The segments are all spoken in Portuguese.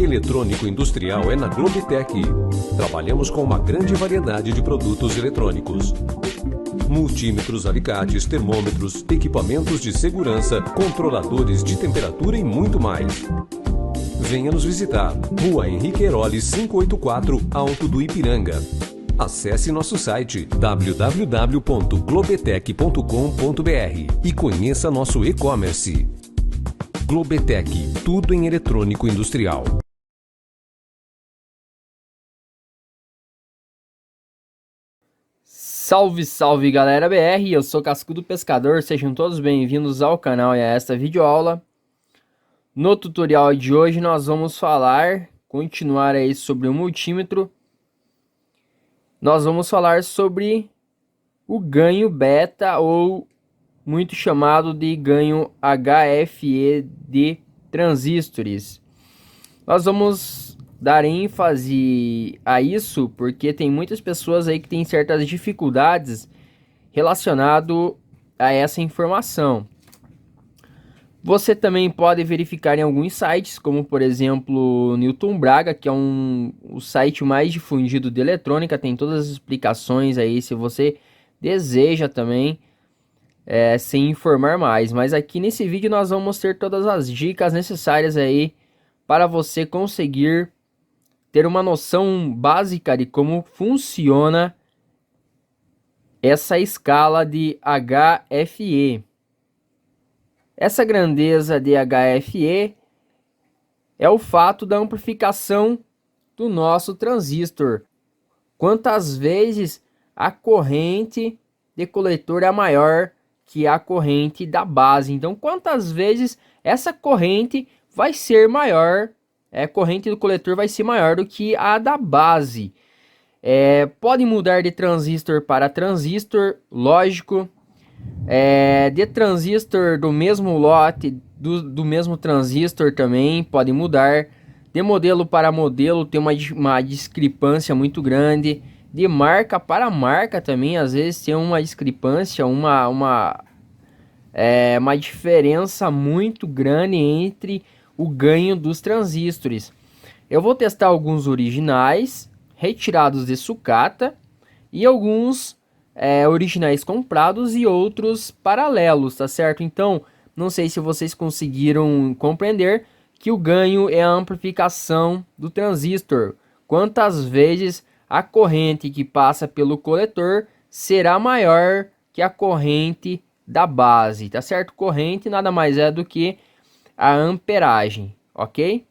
eletrônico industrial é na Globetech. Trabalhamos com uma grande variedade de produtos eletrônicos. Multímetros, alicates, termômetros, equipamentos de segurança, controladores de temperatura e muito mais. Venha nos visitar. Rua Henrique Heroles 584, Alto do Ipiranga. Acesse nosso site www.globetech.com.br e conheça nosso e-commerce. Globetech, tudo em eletrônico industrial. Salve, salve galera BR, eu sou Cascudo Pescador, sejam todos bem-vindos ao canal e a esta videoaula. No tutorial de hoje nós vamos continuar aí sobre o multímetro. Nós vamos falar sobre o ganho beta, ou muito chamado de ganho HFE de transistores. Nós vamos dar ênfase a isso porque tem muitas pessoas aí que têm certas dificuldades relacionado a essa informação. Você também pode verificar em alguns sites, como por exemplo Newton Braga, que é o site mais difundido de eletrônica, tem todas as explicações aí se você deseja também se informar mais. Mas aqui nesse vídeo nós vamos ter todas as dicas necessárias aí para você conseguir ter uma noção básica de como funciona essa escala de HFE. Essa grandeza de HFE é o fato da amplificação do nosso transistor. Quantas vezes a corrente de coletor é maior que a corrente da base. Então, quantas vezes essa corrente vai ser maior, a corrente do coletor vai ser maior do que a da base. Pode mudar de transistor para transistor, lógico. De transistor do mesmo lote, do mesmo transistor também pode mudar. De modelo para modelo tem uma discrepância muito grande. De marca para marca também às vezes tem uma discrepância, uma diferença muito grande entre o ganho dos transistores. Eu vou testar alguns originais retirados de sucata e alguns originais comprados e outros paralelos, tá certo? Então, não sei se vocês conseguiram compreender que o ganho é a amplificação do transistor. Quantas vezes a corrente que passa pelo coletor será maior que a corrente da base, tá certo? Corrente nada mais é do que a amperagem, ok?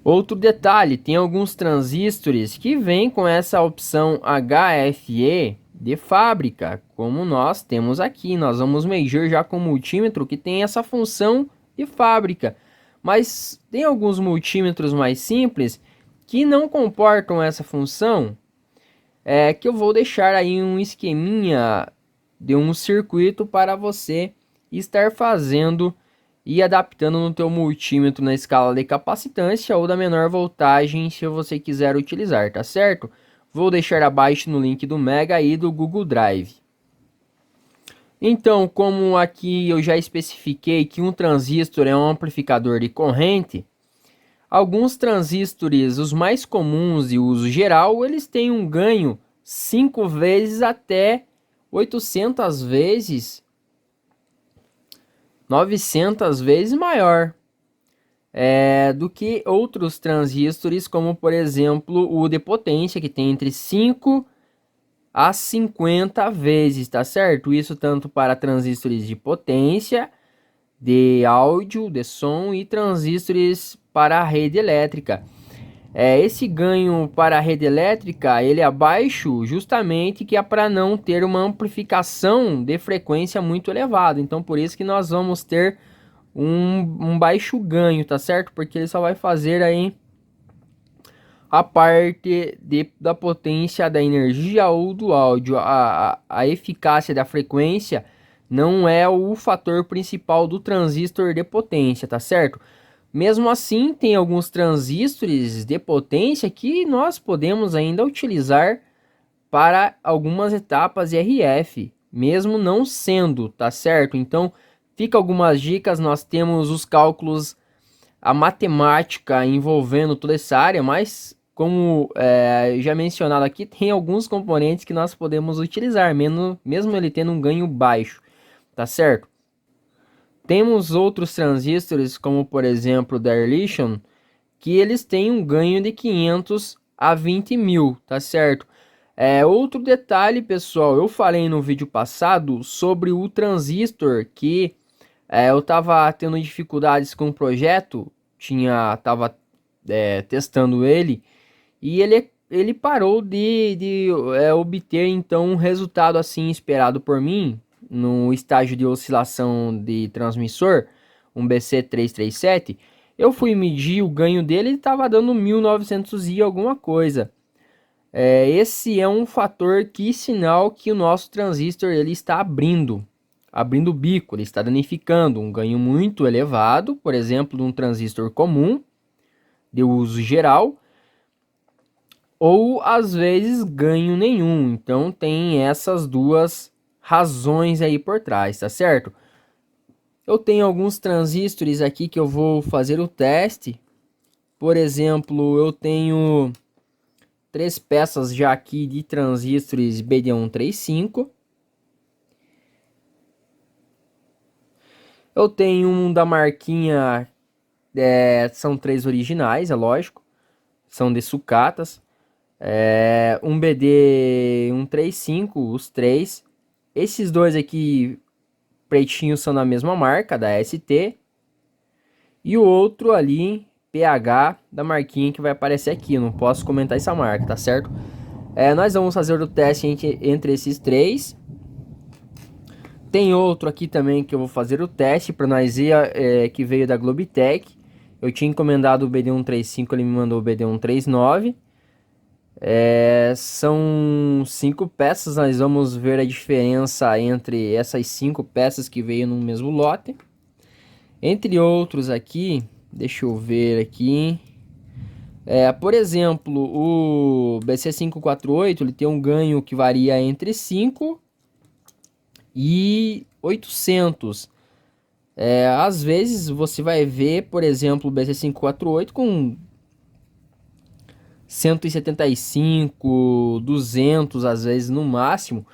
Outro detalhe, tem alguns transistores que vêm com essa opção HFE de fábrica, como nós temos aqui. Nós vamos medir já com o multímetro que tem essa função de fábrica. Mas tem alguns multímetros mais simples que não comportam essa função, que eu vou deixar aí um esqueminha de um circuito para você estar fazendo e adaptando no teu multímetro na escala de capacitância ou da menor voltagem, se você quiser utilizar, tá certo? Vou deixar abaixo no link do Mega e do Google Drive. Então, como aqui eu já especifiquei que um transistor é um amplificador de corrente, alguns transistores, os mais comuns de uso geral, eles têm um ganho 5 vezes até 800 vezes 900 vezes maior do que outros transistores, como por exemplo o de potência, que tem entre 5 a 50 vezes, tá certo? Isso tanto para transistores de potência, de áudio, de som e transistores para a rede elétrica. Esse ganho para a rede elétrica ele é abaixo justamente que é para não ter uma amplificação de frequência muito elevada. Então por isso que nós vamos ter um baixo ganho, tá certo? Porque ele só vai fazer aí a parte da potência da energia ou do áudio. A eficácia da frequência não é o fator principal do transistor de potência, tá certo? Mesmo assim, tem alguns transistores de potência que nós podemos ainda utilizar para algumas etapas RF, mesmo não sendo, tá certo? Então, fica algumas dicas, nós temos os cálculos a matemática envolvendo toda essa área, mas como já mencionado aqui, tem alguns componentes que nós podemos utilizar, mesmo ele tendo um ganho baixo, tá certo? Temos outros transistores, como por exemplo o da Erlison, que eles têm um ganho de 500 a 20 mil, tá certo? Outro detalhe, pessoal, eu falei no vídeo passado sobre o transistor que eu estava tendo dificuldades com o projeto, tava testando ele, e ele parou de obter então um resultado assim esperado por mim no estágio de oscilação de transmissor, um BC337. Eu fui medir o ganho dele e estava dando 1900 e alguma coisa. Esse é um fator que sinal que o nosso transistor ele está abrindo o bico, ele está danificando um ganho muito elevado, por exemplo, de um transistor comum de uso geral, ou às vezes ganho nenhum. Então tem essas duas razões aí por trás, tá certo? Eu tenho alguns transistores aqui que eu vou fazer o teste. Por exemplo, eu tenho 3 peças já aqui de transistores BD135. Eu tenho um da marquinha, são 3 originais, é lógico, são de sucatas. Um BD135, os 3. Esses dois aqui, pretinhos, são da mesma marca, da ST. E o outro ali, PH, da marquinha que vai aparecer aqui. Eu não posso comentar essa marca, tá certo? Nós vamos fazer o teste entre esses 3. Tem outro aqui também que eu vou fazer o teste para nós ver, que veio da Globitech. Eu tinha encomendado o BD135, ele me mandou o BD139. São 5 peças, nós vamos ver a diferença entre essas 5 peças que veio no mesmo lote. Entre outros aqui, deixa eu ver aqui. Por exemplo, o BC548 ele tem um ganho que varia entre 5 e 800. Às vezes você vai ver, por exemplo, o BC548 com 175, 200 às vezes no máximo.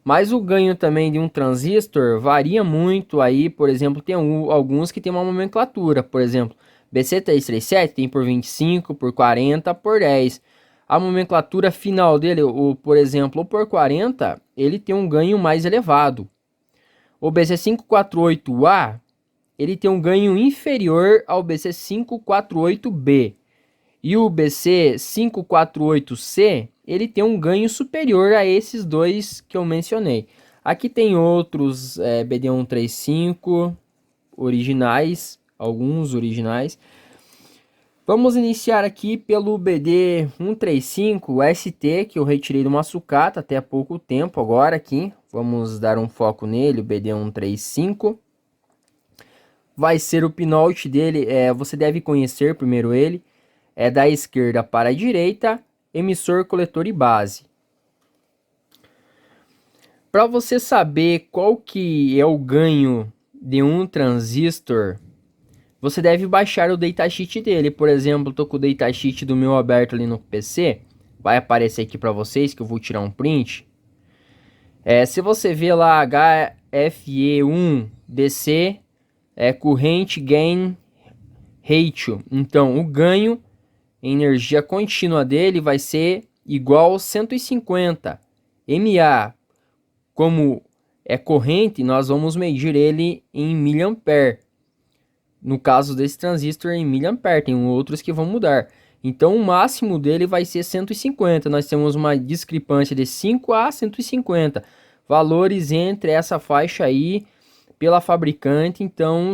Mas o ganho também de um transistor varia muito aí. Por exemplo, tem alguns que tem uma nomenclatura. Por exemplo, BC337 tem por 25, por 40, por 10. A nomenclatura final dele, por exemplo, o por 40, ele tem um ganho mais elevado. O BC548A, ele tem um ganho inferior ao BC548B. E o BC548C, ele tem um ganho superior a esses dois que eu mencionei. Aqui tem outros BD135 originais, alguns originais. Vamos iniciar aqui pelo BD135 ST, que eu retirei de uma sucata até há pouco tempo agora aqui. Vamos dar um foco nele, o BD135. Vai ser o pinout dele, você deve conhecer primeiro ele. Da esquerda para a direita, emissor, coletor e base. Para você saber qual que é o ganho de um transistor, você deve baixar o datasheet dele. Por exemplo, estou com o datasheet do meu aberto ali no PC. Vai aparecer aqui para vocês que eu vou tirar um print. Se você ver lá HFE1DC, Current Gain Ratio. Então, o ganho em energia contínua dele vai ser igual a 150 mA. Como é corrente, nós vamos medir ele em miliampere. No caso desse transistor em miliampere, tem outros que vão mudar. Então o máximo dele vai ser 150. Nós temos uma discrepância de 5 a 150. Valores entre essa faixa aí pela fabricante, então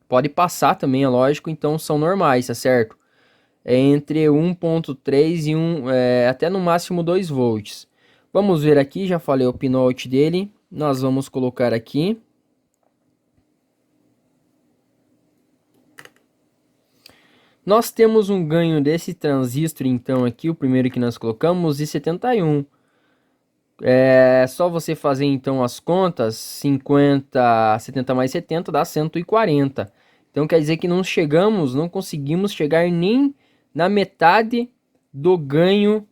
pode passar também, é lógico, então são normais, tá certo? Entre 1.3 e até no máximo 2 volts. Vamos ver aqui, já falei o pinout dele. Nós vamos colocar aqui. Nós temos um ganho desse transistor, então, aqui, o primeiro que nós colocamos, de 71. Só você fazer, então, as contas, 50, 70 mais 70 dá 140. Então quer dizer que não conseguimos chegar nem na metade do ganho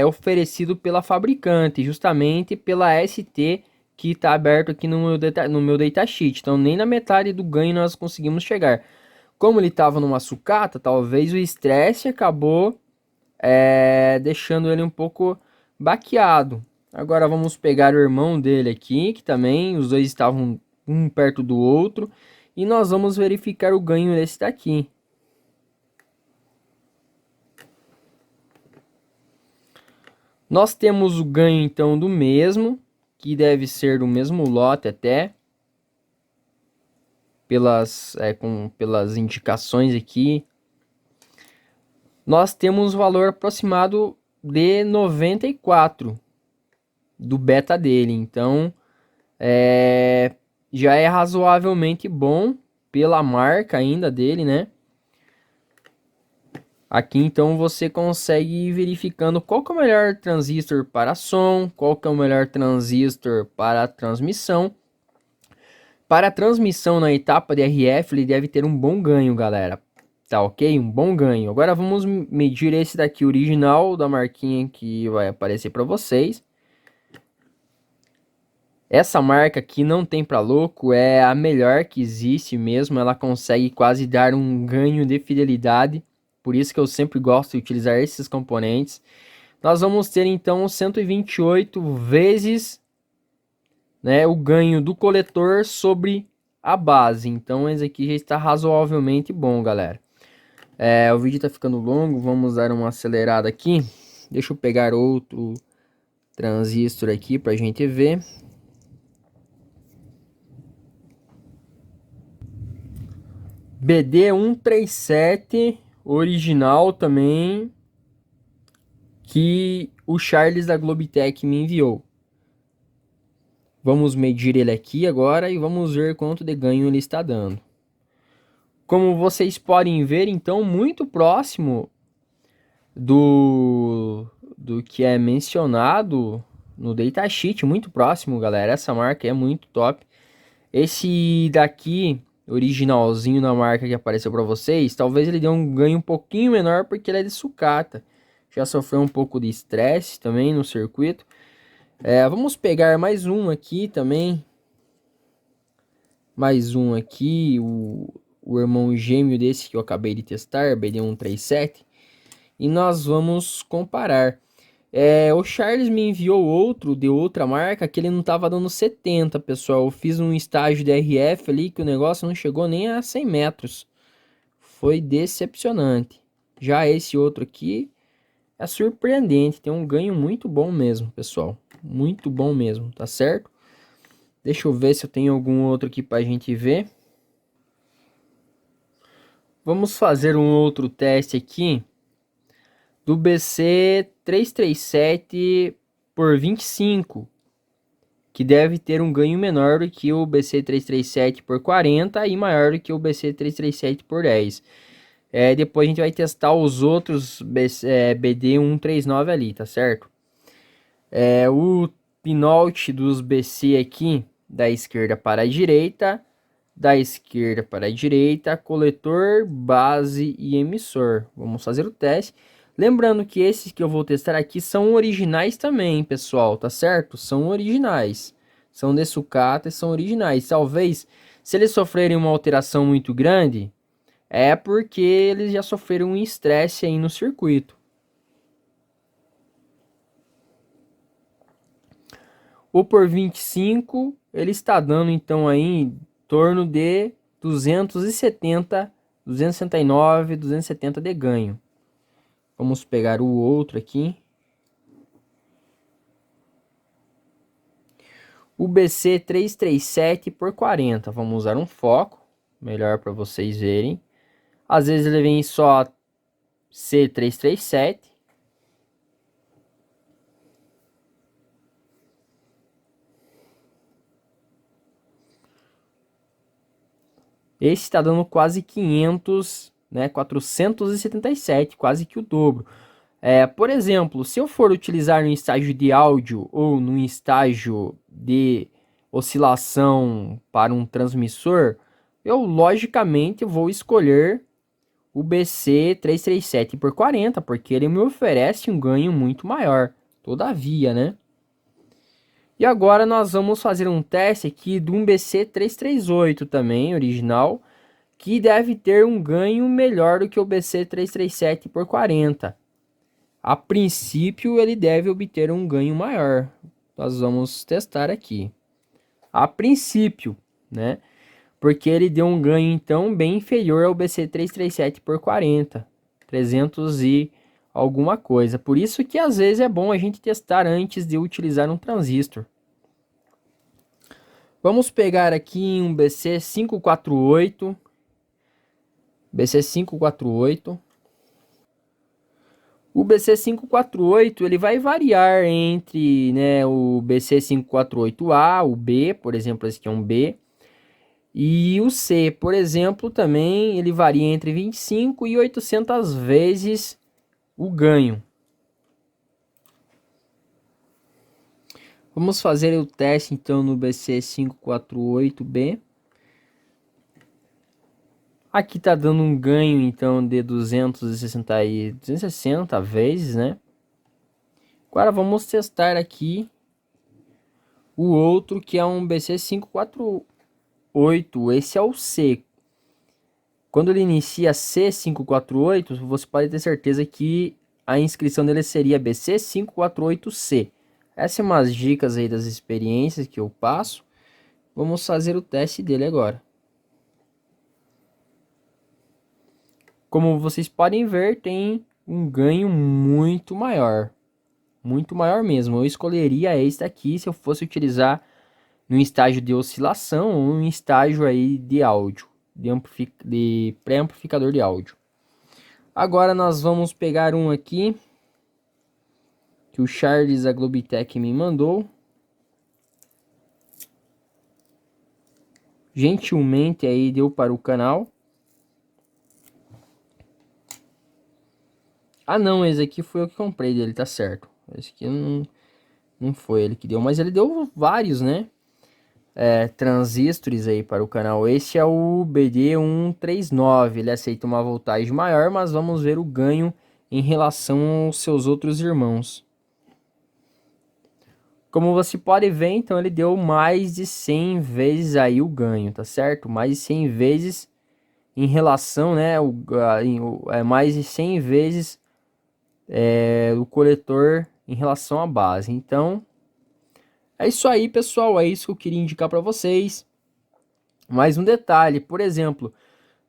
oferecido pela fabricante, justamente pela ST que está aberto aqui no meu datasheet. Então nem na metade do ganho nós conseguimos chegar. Como ele estava numa sucata, talvez o estresse acabou deixando ele um pouco baqueado. Agora vamos pegar o irmão dele aqui, que também os dois estavam um perto do outro, e nós vamos verificar o ganho desse daqui. Nós temos o ganho então do mesmo, que deve ser do mesmo lote até, pelas indicações aqui. Nós temos o valor aproximado de 94 do beta dele, então já é razoavelmente bom pela marca ainda dele, né? Aqui então você consegue ir verificando qual que é o melhor transistor para som, qual que é o melhor transistor para transmissão. Para a transmissão na etapa de RF ele deve ter um bom ganho, galera. Tá ok? Um bom ganho. Agora vamos medir esse daqui original da marquinha que vai aparecer para vocês. Essa marca aqui não tem pra louco, é a melhor que existe mesmo. Ela consegue quase dar um ganho de fidelidade. Por isso que eu sempre gosto de utilizar esses componentes. Nós vamos ter então 128 vezes, né, o ganho do coletor sobre a base. Então esse aqui já está razoavelmente bom, galera. O vídeo está ficando longo, vamos dar uma acelerada aqui. Deixa eu pegar outro transistor aqui para a gente ver. BD137 original também, que o Charles da Globitech me enviou. Vamos medir ele aqui agora e vamos ver quanto de ganho ele está dando. Como vocês podem ver, então, muito próximo do que é mencionado no datasheet, muito próximo, galera. Essa marca é muito top. Esse daqui, originalzinho na marca que apareceu para vocês, talvez ele dê um ganho um pouquinho menor porque ele é de sucata. Já sofreu um pouco de estresse também no circuito. Vamos pegar mais um aqui também. Mais um aqui, o irmão gêmeo desse que eu acabei de testar, BD137. E nós vamos comparar. O Charles me enviou outro de outra marca que ele não estava dando 70, pessoal. Eu fiz um estágio de RF ali que o negócio não chegou nem a 100 metros. Foi decepcionante. Já esse outro aqui é surpreendente. Tem um ganho muito bom mesmo, pessoal. Muito bom mesmo, tá certo? Deixa eu ver se eu tenho algum outro aqui pra gente ver. Vamos fazer um outro teste aqui do BC337 por 25, que deve ter um ganho menor do que o BC337 por 40 e maior do que o BC337 por 10. Depois a gente vai testar os outros BD139 ali, tá certo? O pinout dos BC aqui, da esquerda para a direita, coletor, base e emissor. Vamos fazer o teste. Lembrando que esses que eu vou testar aqui são originais também, pessoal, tá certo? São originais. São de sucata e são originais. Talvez, se eles sofrerem uma alteração muito grande, é porque eles já sofreram um estresse aí no circuito. O por 25, ele está dando então aí em torno de 269, 270 de ganho. Vamos pegar o outro aqui. O BC337 por 40. Vamos usar um foco, melhor para vocês verem. Às vezes ele vem só C337. Esse está dando quase 500, né? 477, quase que o dobro. Por exemplo, se eu for utilizar no estágio de áudio ou no estágio de oscilação para um transmissor, eu logicamente vou escolher o BC 337 por 40, porque ele me oferece um ganho muito maior, todavia, né? E agora nós vamos fazer um teste aqui de um BC 338 também, original, que deve ter um ganho melhor do que o BC 337 por 40. A princípio, ele deve obter um ganho maior. Nós vamos testar aqui. A princípio, né? Porque ele deu um ganho, então, bem inferior ao BC 337 por 40. 300 e alguma coisa. Por isso que, às vezes, é bom a gente testar antes de utilizar um transistor. Vamos pegar aqui um BC 548. BC 548. O BC548 ele vai variar entre, né, o BC548A, o B, por exemplo, esse aqui é um B, e o C, por exemplo, também ele varia entre 25 e 800 vezes o ganho. Vamos fazer o teste então no BC548B. Aqui tá dando um ganho então de 260 vezes, né? Agora vamos testar aqui o outro que é um BC548. Esse é o C. Quando ele inicia C548, você pode ter certeza que a inscrição dele seria BC548C. Essas são umas dicas aí das experiências que eu passo. Vamos fazer o teste dele agora. Como vocês podem ver, tem um ganho muito maior. Muito maior mesmo. Eu escolheria este aqui se eu fosse utilizar num estágio de oscilação ou num estágio aí de áudio, de pré-amplificador de áudio. Agora nós vamos pegar um aqui que o Charles da Globitech me mandou. Gentilmente aí deu para o canal. Ah não, esse aqui foi eu que comprei dele, tá certo. Esse aqui não foi ele que deu, mas ele deu vários, né? Transistores aí para o canal. Esse é o BD139. Ele aceita uma voltagem maior, mas vamos ver o ganho em relação aos seus outros irmãos. Como você pode ver, então ele deu mais de 100 vezes aí o ganho, tá certo? Mais de 100 vezes em relação, né? Mais de 100 vezes o coletor em relação à base. Então, é isso aí, pessoal. É isso que eu queria indicar para vocês. Mais um detalhe, por exemplo,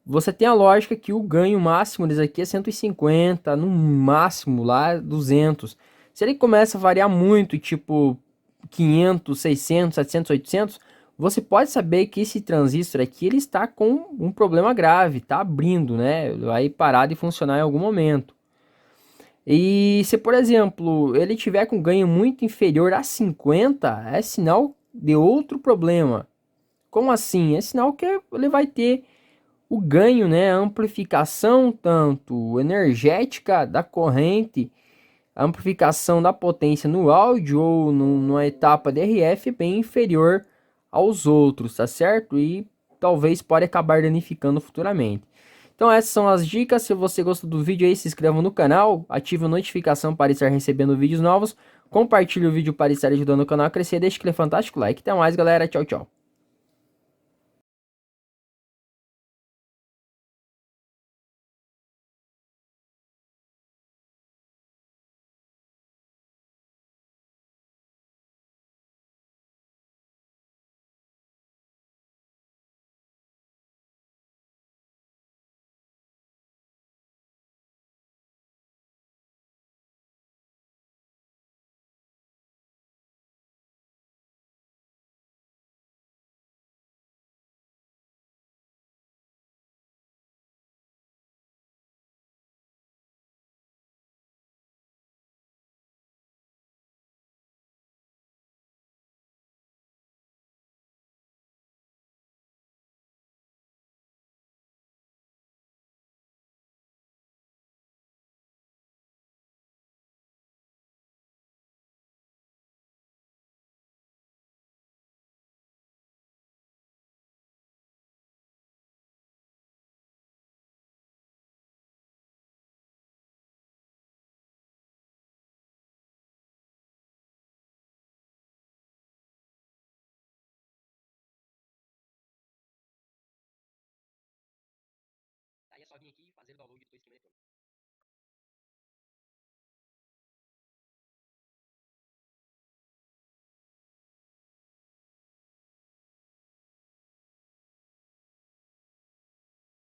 você tem a lógica que o ganho máximo desse aqui é 150, no máximo lá 200. Se ele começa a variar muito, tipo 500, 600, 700, 800, você pode saber que esse transistor aqui ele está com um problema grave, está abrindo, né? Vai parar de funcionar em algum momento. E se, por exemplo, ele tiver com ganho muito inferior a 50, é sinal de outro problema. Como assim? É sinal que ele vai ter o ganho, né? A amplificação tanto energética da corrente, a amplificação da potência no áudio ou numa etapa DRF bem inferior aos outros, tá certo? E talvez pode acabar danificando futuramente. Então essas são as dicas. Se você gostou do vídeo aí, se inscreva no canal, ative a notificação para estar recebendo vídeos novos, compartilhe o vídeo para estar ajudando o canal a crescer, deixe aquele fantástico like. Até mais, galera. Tchau, tchau. só vir aqui e fazer o download do teu esquema eletrônico.